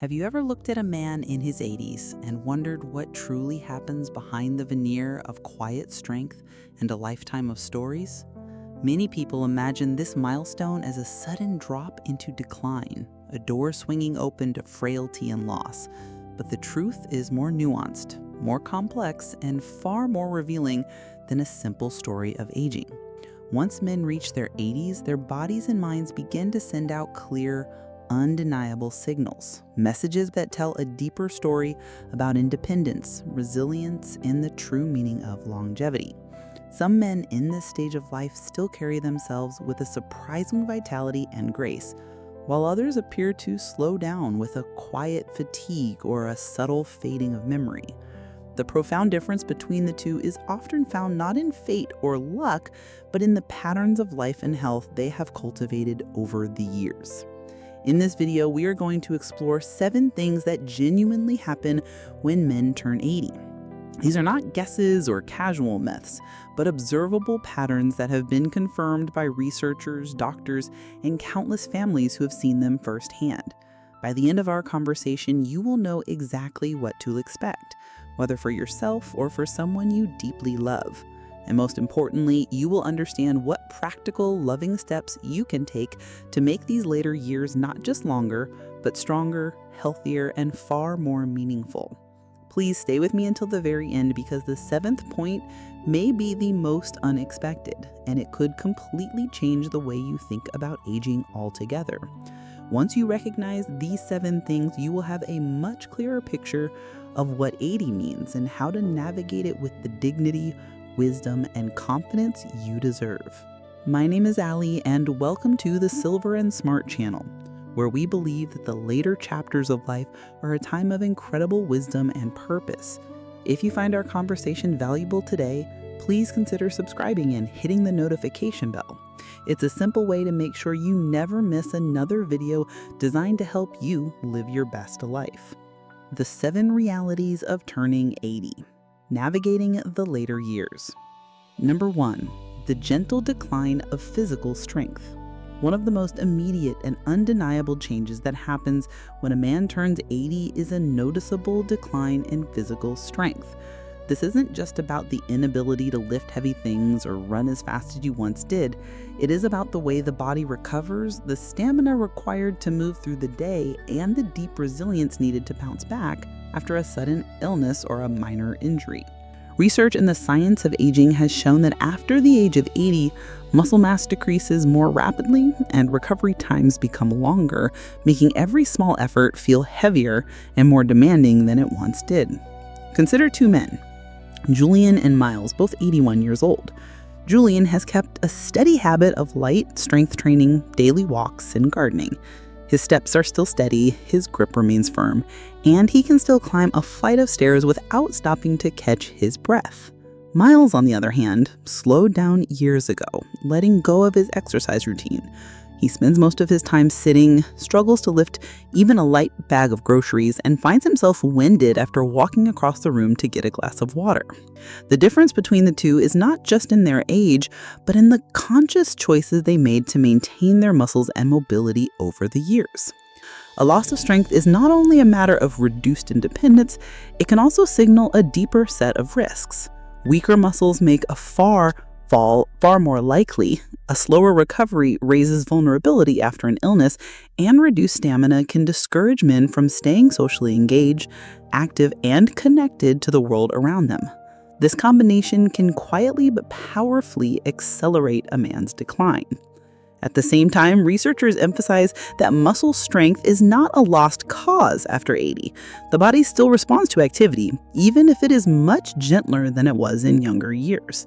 Have you ever looked at a man in his 80s and wondered what truly happens behind the veneer of quiet strength and a lifetime of stories? Many people imagine this milestone as a sudden drop into decline, a door swinging open to frailty and loss. But the truth is more nuanced, more complex, and far more revealing than a simple story of aging. Once men reach their 80s, their bodies and minds begin to send out clear, undeniable signals, messages that tell a deeper story about independence, resilience, and the true meaning of longevity. Some men in this stage of life still carry themselves with a surprising vitality and grace, while others appear to slow down with a quiet fatigue or a subtle fading of memory. The profound difference between the two is often found not in fate or luck, but in the patterns of life and health they have cultivated over the years. In this video, we are going to explore 7 things that genuinely happen when men turn 80. These are not guesses or casual myths, but observable patterns that have been confirmed by researchers, doctors, and countless families who have seen them firsthand. By the end of our conversation, you will know exactly what to expect, whether for yourself or for someone you deeply love. And most importantly, you will understand what practical, loving steps you can take to make these later years not just longer, but stronger, healthier, and far more meaningful. Please stay with me until the very end because the 7th point may be the most unexpected, and it could completely change the way you think about aging altogether. Once you recognize these 7 things, you will have a much clearer picture of what 80 means and how to navigate it with the dignity, wisdom, and confidence you deserve. My name is Allie, and welcome to the Silver and Smart channel, where we believe that the later chapters of life are a time of incredible wisdom and purpose. If you find our conversation valuable today, please consider subscribing and hitting the notification bell. It's a simple way to make sure you never miss another video designed to help you live your best life. The 7 realities of turning 80. Navigating the later years. Number 1, the gentle decline of physical strength. One of the most immediate and undeniable changes that happens when a man turns 80 is a noticeable decline in physical strength. This isn't just about the inability to lift heavy things or run as fast as you once did. It is about the way the body recovers, the stamina required to move through the day, and the deep resilience needed to bounce back after a sudden illness or a minor injury. Research in the science of aging has shown that after the age of 80, muscle mass decreases more rapidly and recovery times become longer, making every small effort feel heavier and more demanding than it once did. Consider 2 men, Julian and Miles, both 81 years old. Julian has kept a steady habit of light strength training, daily walks, and gardening. His steps are still steady, his grip remains firm, and he can still climb a flight of stairs without stopping to catch his breath. Miles, on the other hand, slowed down years ago, letting go of his exercise routine. He spends most of his time sitting, struggles to lift even a light bag of groceries, and finds himself winded after walking across the room to get a glass of water. The difference between the two is not just in their age, but in the conscious choices they made to maintain their muscles and mobility over the years. A loss of strength is not only a matter of reduced independence, it can also signal a deeper set of risks. Weaker muscles make a fall far more likely. A slower recovery raises vulnerability after an illness, and reduced stamina can discourage men from staying socially engaged, active, and connected to the world around them. This combination can quietly but powerfully accelerate a man's decline. At the same time, researchers emphasize that muscle strength is not a lost cause after 80. The body still responds to activity, even if it is much gentler than it was in younger years.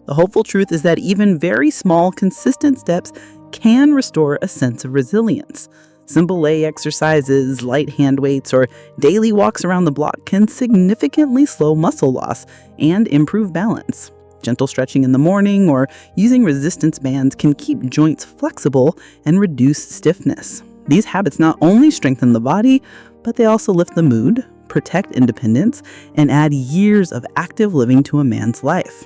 The hopeful truth is that even very small, consistent steps can restore a sense of resilience. Simple leg exercises, light hand weights, or daily walks around the block can significantly slow muscle loss and improve balance. Gentle stretching in the morning or using resistance bands can keep joints flexible and reduce stiffness. These habits not only strengthen the body, but they also lift the mood, protect independence, and add years of active living to a man's life.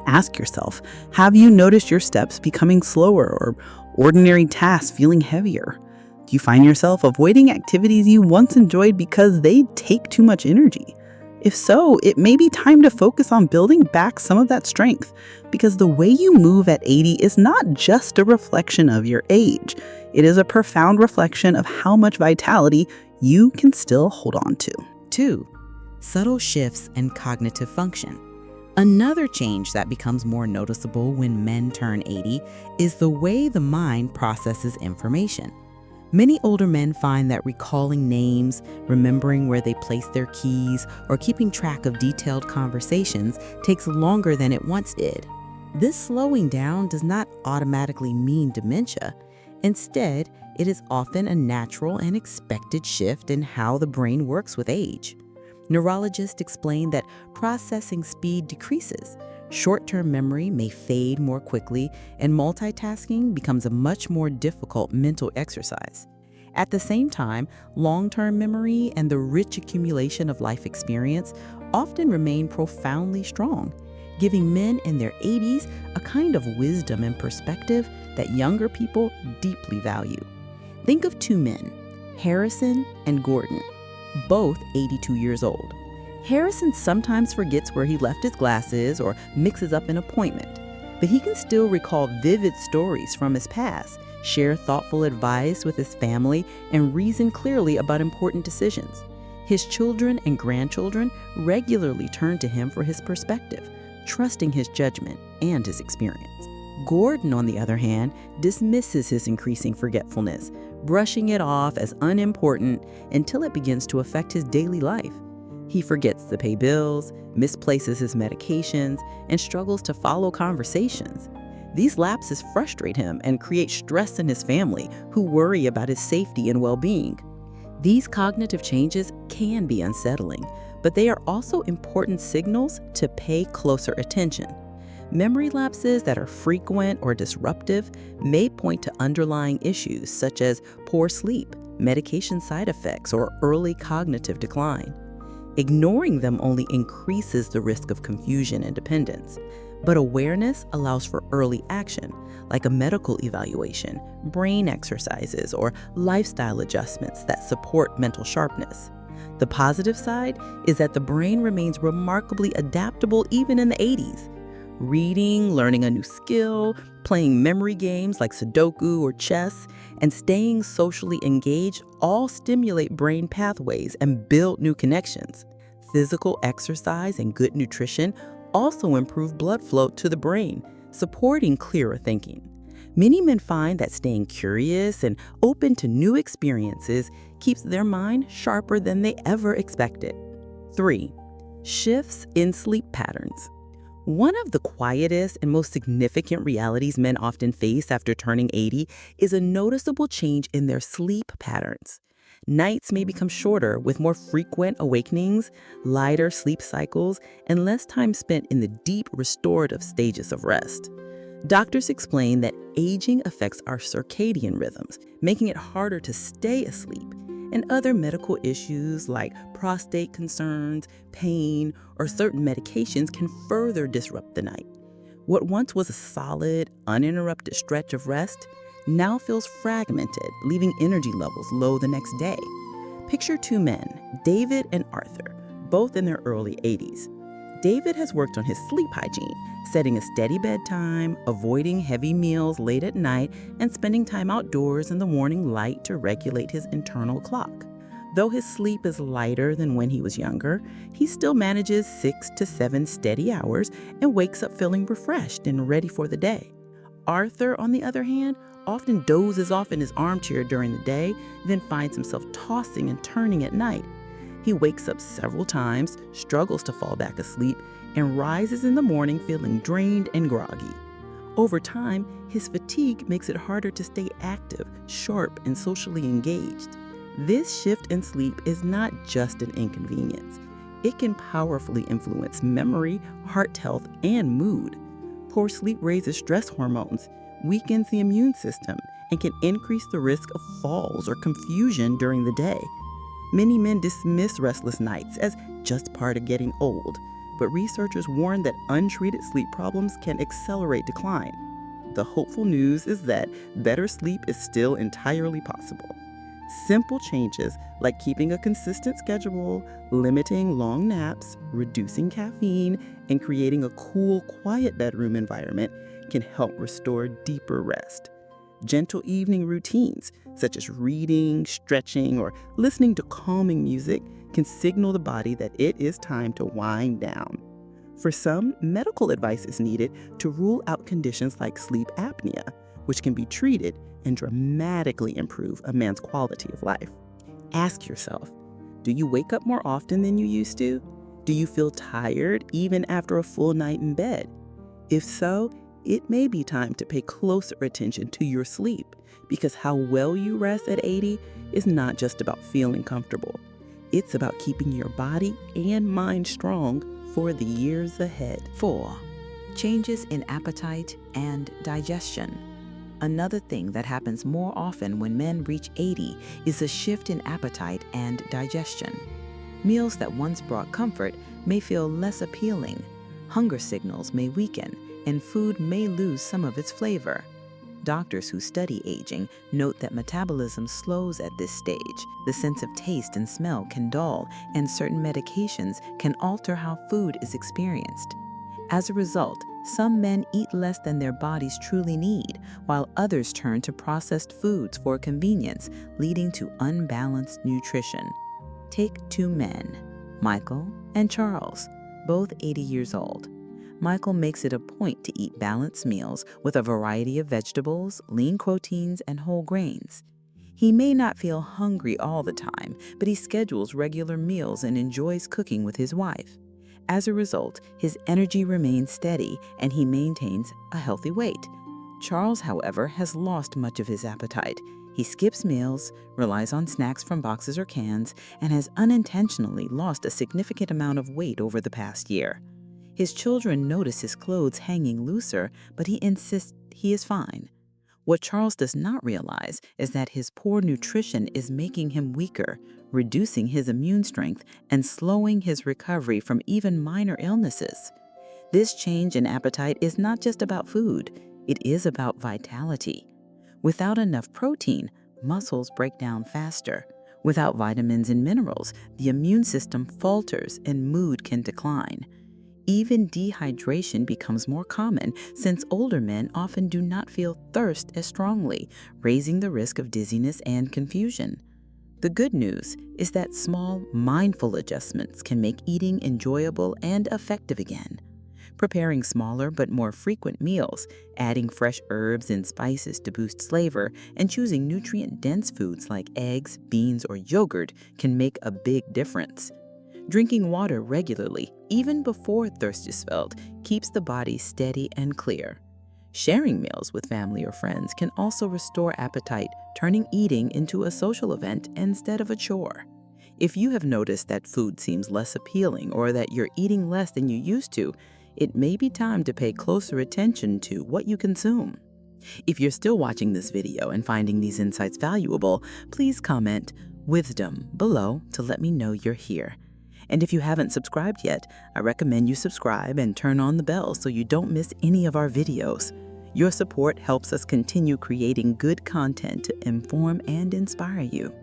Ask yourself, have you noticed your steps becoming slower or ordinary tasks feeling heavier? Do you find yourself avoiding activities you once enjoyed because they take too much energy? If so, it may be time to focus on building back some of that strength, because the way you move at 80 is not just a reflection of your age. It is a profound reflection of how much vitality you can still hold on to. 2. Subtle shifts in cognitive function. Another change that becomes more noticeable when men turn 80 is the way the mind processes information. Many older men find that recalling names, remembering where they placed their keys, or keeping track of detailed conversations takes longer than it once did. This slowing down does not automatically mean dementia. Instead, it is often a natural and expected shift in how the brain works with age. Neurologists explain that processing speed decreases. Short-term memory may fade more quickly, and multitasking becomes a much more difficult mental exercise. At the same time, long-term memory and the rich accumulation of life experience often remain profoundly strong, giving men in their 80s a kind of wisdom and perspective that younger people deeply value. Think of two men, Harrison and Gordon, both 82 years old. Harrison sometimes forgets where he left his glasses or mixes up an appointment, but he can still recall vivid stories from his past, share thoughtful advice with his family, and reason clearly about important decisions. His children and grandchildren regularly turn to him for his perspective, trusting his judgment and his experience. Gordon, on the other hand, dismisses his increasing forgetfulness, brushing it off as unimportant until it begins to affect his daily life. He forgets to pay bills, misplaces his medications, and struggles to follow conversations. These lapses frustrate him and create stress in his family, who worry about his safety and well-being. These cognitive changes can be unsettling, but they are also important signals to pay closer attention. Memory lapses that are frequent or disruptive may point to underlying issues such as poor sleep, medication side effects, or early cognitive decline. Ignoring them only increases the risk of confusion and dependence, but awareness allows for early action, like a medical evaluation, brain exercises, or lifestyle adjustments that support mental sharpness. The positive side is that the brain remains remarkably adaptable even in the 80s. Reading, learning a new skill, playing memory games like Sudoku or chess, and staying socially engaged all stimulate brain pathways and build new connections. Physical exercise and good nutrition also improve blood flow to the brain, supporting clearer thinking. Many men find that staying curious and open to new experiences keeps their mind sharper than they ever expected. 3. Shifts in sleep patterns. One of the quietest and most significant realities men often face after turning 80 is a noticeable change in their sleep patterns. Nights may become shorter with more frequent awakenings, lighter sleep cycles, and less time spent in the deep restorative stages of rest. Doctors explain that aging affects our circadian rhythms, making it harder to stay asleep, and other medical issues like prostate concerns, pain, or certain medications can further disrupt the night. What once was a solid, uninterrupted stretch of rest now feels fragmented, leaving energy levels low the next day. Picture two men, David and Arthur, both in their early 80s. David has worked on his sleep hygiene, setting a steady bedtime, avoiding heavy meals late at night, and spending time outdoors in the morning light to regulate his internal clock. Though his sleep is lighter than when he was younger, he still manages 6 to 7 steady hours and wakes up feeling refreshed and ready for the day. Arthur, on the other hand, often dozes off in his armchair during the day, then finds himself tossing and turning at night. He wakes up several times, struggles to fall back asleep, and rises in the morning feeling drained and groggy. Over time, his fatigue makes it harder to stay active, sharp, and socially engaged. This shift in sleep is not just an inconvenience. It can powerfully influence memory, heart health, and mood. Poor sleep raises stress hormones, weakens the immune system, and can increase the risk of falls or confusion during the day. Many men dismiss restless nights as just part of getting old, but researchers warn that untreated sleep problems can accelerate decline. The hopeful news is that better sleep is still entirely possible. Simple changes like keeping a consistent schedule, limiting long naps, reducing caffeine, and creating a cool, quiet bedroom environment can help restore deeper rest. Gentle evening routines, such as reading, stretching, or listening to calming music, can signal the body that it is time to wind down. For some, medical advice is needed to rule out conditions like sleep apnea, which can be treated and dramatically improve a man's quality of life. Ask yourself, do you wake up more often than you used to? Do you feel tired even after a full night in bed? If so, it may be time to pay closer attention to your sleep, because how well you rest at 80 is not just about feeling comfortable. It's about keeping your body and mind strong for the years ahead. 4. Changes in appetite and digestion. Another thing that happens more often when men reach 80 is a shift in appetite and digestion. Meals that once brought comfort may feel less appealing, hunger signals may weaken, and food may lose some of its flavor. Doctors who study aging note that metabolism slows at this stage, the sense of taste and smell can dull, and certain medications can alter how food is experienced. As a result, some men eat less than their bodies truly need, while others turn to processed foods for convenience, leading to unbalanced nutrition. Take 2 men, Michael and Charles, both 80 years old. Michael makes it a point to eat balanced meals with a variety of vegetables, lean proteins, and whole grains. He may not feel hungry all the time, but he schedules regular meals and enjoys cooking with his wife. As a result, his energy remains steady and he maintains a healthy weight. Charles, however, has lost much of his appetite. He skips meals, relies on snacks from boxes or cans, and has unintentionally lost a significant amount of weight over the past year. His children notice his clothes hanging looser, but he insists he is fine. What Charles does not realize is that his poor nutrition is making him weaker, reducing his immune strength and slowing his recovery from even minor illnesses. This change in appetite is not just about food, it is about vitality. Without enough protein, muscles break down faster. Without vitamins and minerals, the immune system falters and mood can decline. Even dehydration becomes more common since older men often do not feel thirst as strongly, raising the risk of dizziness and confusion. The good news is that small, mindful adjustments can make eating enjoyable and effective again. Preparing smaller but more frequent meals, adding fresh herbs and spices to boost flavor, and choosing nutrient-dense foods like eggs, beans, or yogurt can make a big difference. Drinking water regularly, even before thirst is felt, keeps the body steady and clear. Sharing meals with family or friends can also restore appetite, turning eating into a social event instead of a chore. If you have noticed that food seems less appealing or that you're eating less than you used to, it may be time to pay closer attention to what you consume. If you're still watching this video and finding these insights valuable, please comment "wisdom" below to let me know you're here. And if you haven't subscribed yet, I recommend you subscribe and turn on the bell so you don't miss any of our videos. Your support helps us continue creating good content to inform and inspire you.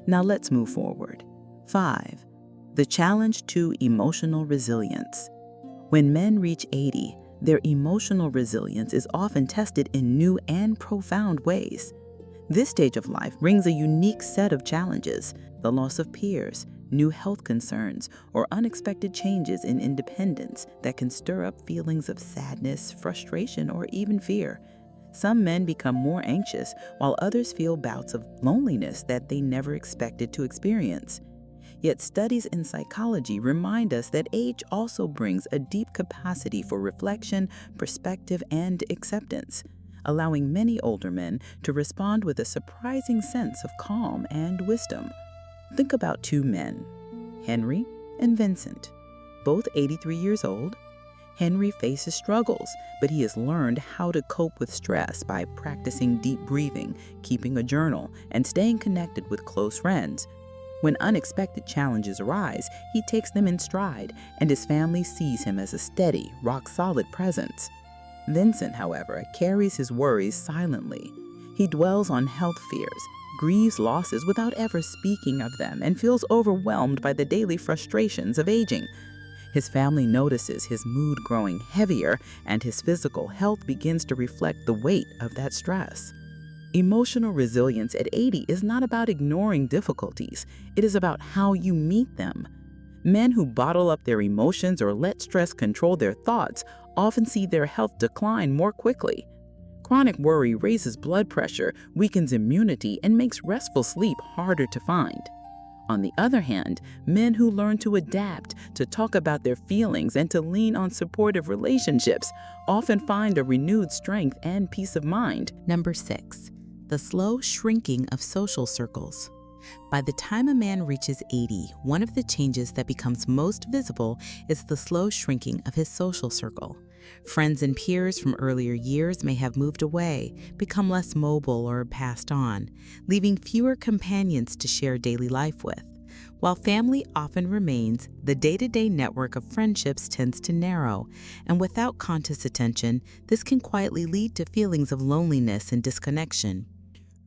Now let's move forward. 5. The challenge to emotional resilience. When men reach 80, their emotional resilience is often tested in new and profound ways. This stage of life brings a unique set of challenges: the loss of peers, new health concerns, or unexpected changes in independence that can stir up feelings of sadness, frustration, or even fear. Some men become more anxious, while others feel bouts of loneliness that they never expected to experience. Yet studies in psychology remind us that age also brings a deep capacity for reflection, perspective, and acceptance, allowing many older men to respond with a surprising sense of calm and wisdom. Think about 2 men, Henry and Vincent, both 83 years old. Henry faces struggles, but he has learned how to cope with stress by practicing deep breathing, keeping a journal, and staying connected with close friends. When unexpected challenges arise, he takes them in stride, and his family sees him as a steady, rock-solid presence. Vincent, however, carries his worries silently. He dwells on health fears, grieves losses without ever speaking of them, and feels overwhelmed by the daily frustrations of aging. His family notices his mood growing heavier, and his physical health begins to reflect the weight of that stress. Emotional resilience at 80 is not about ignoring difficulties. It is about how you meet them. Men who bottle up their emotions or let stress control their thoughts often see their health decline more quickly. Chronic worry raises blood pressure, weakens immunity, and makes restful sleep harder to find. On the other hand, men who learn to adapt, to talk about their feelings, and to lean on supportive relationships often find a renewed strength and peace of mind. Number 6, the slow shrinking of social circles. By the time a man reaches 80, one of the changes that becomes most visible is the slow shrinking of his social circle. Friends and peers from earlier years may have moved away, become less mobile, or passed on, leaving fewer companions to share daily life with. While family often remains, the day-to-day network of friendships tends to narrow, and without conscious attention, this can quietly lead to feelings of loneliness and disconnection.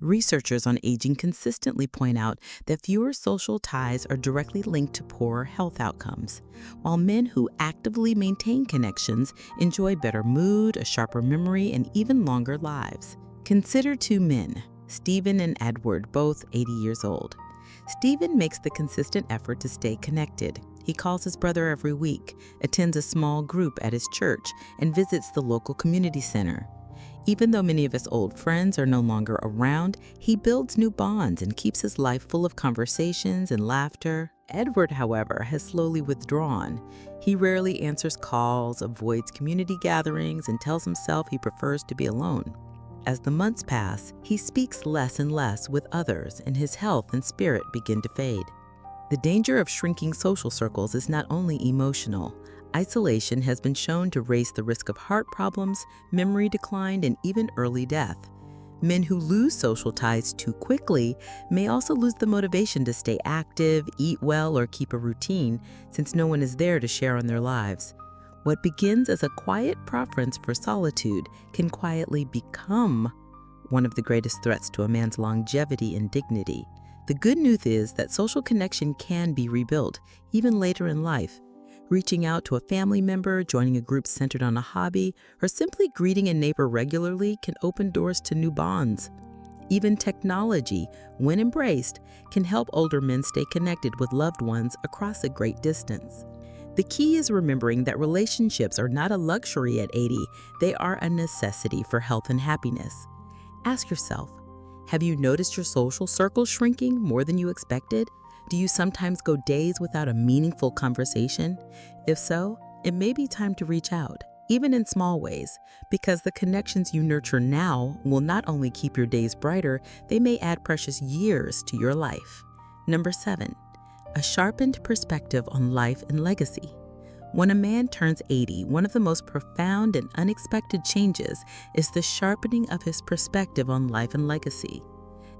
Researchers on aging consistently point out that fewer social ties are directly linked to poorer health outcomes, while men who actively maintain connections enjoy better mood, a sharper memory, and even longer lives. Consider two men, Stephen and Edward, both 80 years old. Stephen makes the consistent effort to stay connected. He calls his brother every week, attends a small group at his church, and visits the local community center. Even though many of his old friends are no longer around, he builds new bonds and keeps his life full of conversations and laughter. Edward, however, has slowly withdrawn. He rarely answers calls, avoids community gatherings, and tells himself he prefers to be alone. As the months pass, he speaks less and less with others, and his health and spirit begin to fade. The danger of shrinking social circles is not only emotional. Isolation has been shown to raise the risk of heart problems, memory decline, and even early death. Men who lose social ties too quickly may also lose the motivation to stay active, eat well, or keep a routine, since no one is there to share in their lives. What begins as a quiet preference for solitude can quietly become one of the greatest threats to a man's longevity and dignity. The good news is that social connection can be rebuilt, even later in life. Reaching out to a family member, joining a group centered on a hobby, or simply greeting a neighbor regularly can open doors to new bonds. Even technology, when embraced, can help older men stay connected with loved ones across a great distance. The key is remembering that relationships are not a luxury at 80, they are a necessity for health and happiness. Ask yourself, have you noticed your social circle shrinking more than you expected? Do you sometimes go days without a meaningful conversation? If so, it may be time to reach out, even in small ways, because the connections you nurture now will not only keep your days brighter, they may add precious years to your life. Number 7, a sharpened perspective on life and legacy. When a man turns 80, one of the most profound and unexpected changes is the sharpening of his perspective on life and legacy.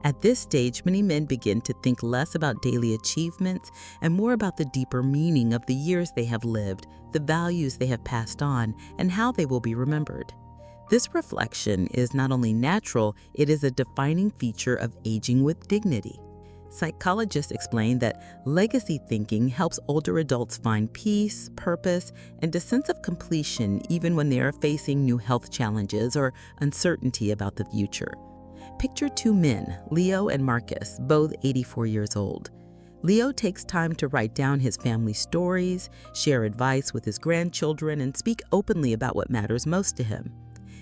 At this stage, many men begin to think less about daily achievements and more about the deeper meaning of the years they have lived, the values they have passed on, and how they will be remembered. This reflection is not only natural, it is a defining feature of aging with dignity. Psychologists explain that legacy thinking helps older adults find peace, purpose, and a sense of completion even when they are facing new health challenges or uncertainty about the future. Picture two men, Leo and Marcus, both 84 years old. Leo takes time to write down his family stories, share advice with his grandchildren, and speak openly about what matters most to him.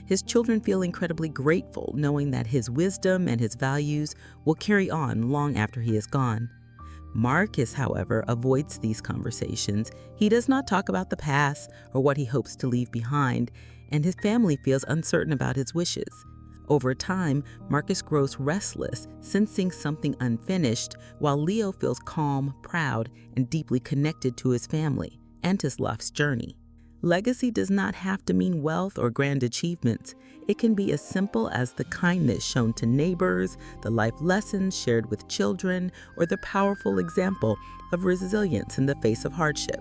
His children feel incredibly grateful knowing that his wisdom and his values will carry on long after he is gone. Marcus, however, avoids these conversations. He does not talk about the past or what he hopes to leave behind, and his family feels uncertain about his wishes. Over time, Marcus grows restless, sensing something unfinished, while Leo feels calm, proud, and deeply connected to his family and his life's journey. Legacy does not have to mean wealth or grand achievements. It can be as simple as the kindness shown to neighbors, the life lessons shared with children, or the powerful example of resilience in the face of hardship.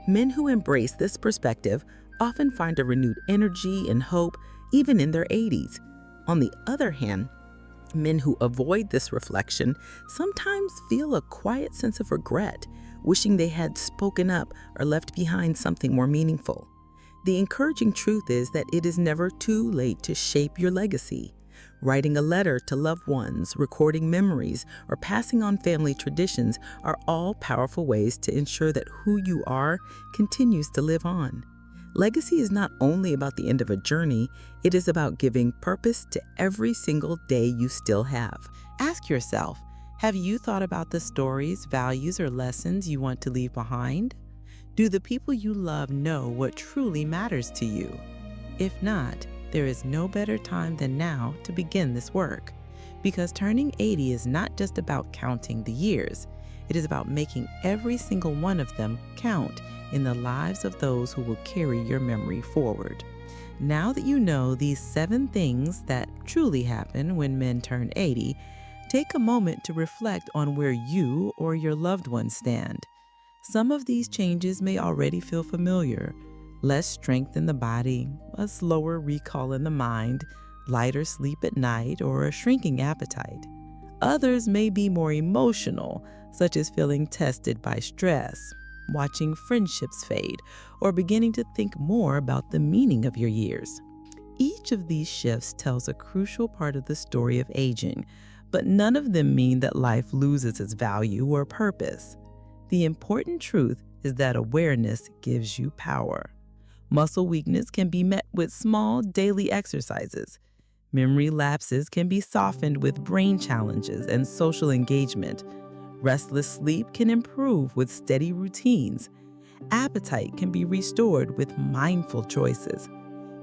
Men who embrace this perspective often find a renewed energy and hope even in their 80s. On the other hand, Men who avoid this reflection sometimes feel a quiet sense of regret, wishing they had spoken up or left behind something more meaningful. The encouraging truth is that it is never too late to shape your legacy. Writing a letter to loved ones, recording memories, or passing on family traditions are all powerful ways to ensure that who you are continues to live on. Legacy is not only about the end of a journey, it is about giving purpose to every single day you still have. Ask yourself, have you thought about the stories, values, or lessons you want to leave behind? Do the people you love know what truly matters to you? If not, there is no better time than now to begin this work. Because turning 80 is not just about counting the years. It is about making every single one of them count in the lives of those who will carry your memory forward. Now that you know these 7 things that truly happen when men turn 80, take a moment to reflect on where you or your loved ones stand. Some of these changes may already feel familiar. Less strength in the body, a slower recall in the mind, lighter sleep at night, or a shrinking appetite. Others may be more emotional, such as feeling tested by stress, watching friendships fade, or beginning to think more about the meaning of your years. Each of these shifts tells a crucial part of the story of aging, but none of them mean that life loses its value or purpose. The important truth is that awareness gives you power. Muscle weakness can be met with small daily exercises. Memory lapses can be softened with brain challenges and social engagement. Restless sleep can improve with steady routines. Appetite can be restored with mindful choices.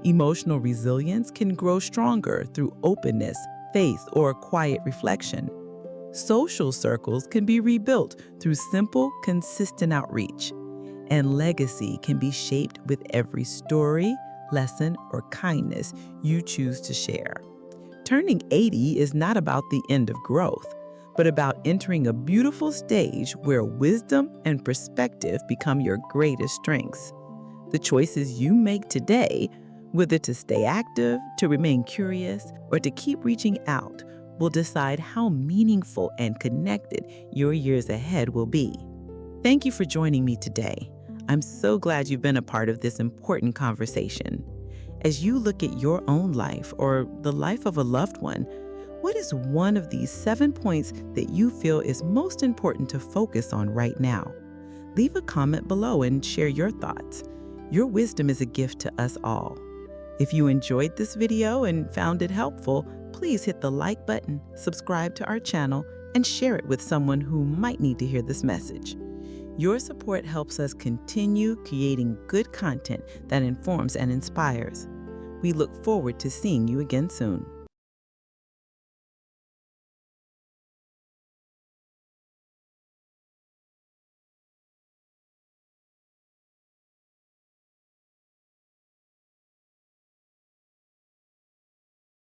Emotional resilience can grow stronger through openness, faith, or quiet reflection. Social circles can be rebuilt through simple, consistent outreach. And legacy can be shaped with every story, lesson, or kindness you choose to share. Turning 80 is not about the end of growth, but about entering a beautiful stage where wisdom and perspective become your greatest strengths. The choices you make today, whether to stay active, to remain curious, or to keep reaching out, will decide how meaningful and connected your years ahead will be. Thank you for joining me today. I'm so glad you've been a part of this important conversation. As you look at your own life or the life of a loved one, what is one of these 7 points that you feel is most important to focus on right now? Leave a comment below and share your thoughts. Your wisdom is a gift to us all. If you enjoyed this video and found it helpful, please hit the like button, subscribe to our channel, and share it with someone who might need to hear this message. Your support helps us continue creating good content that informs and inspires. We look forward to seeing you again soon.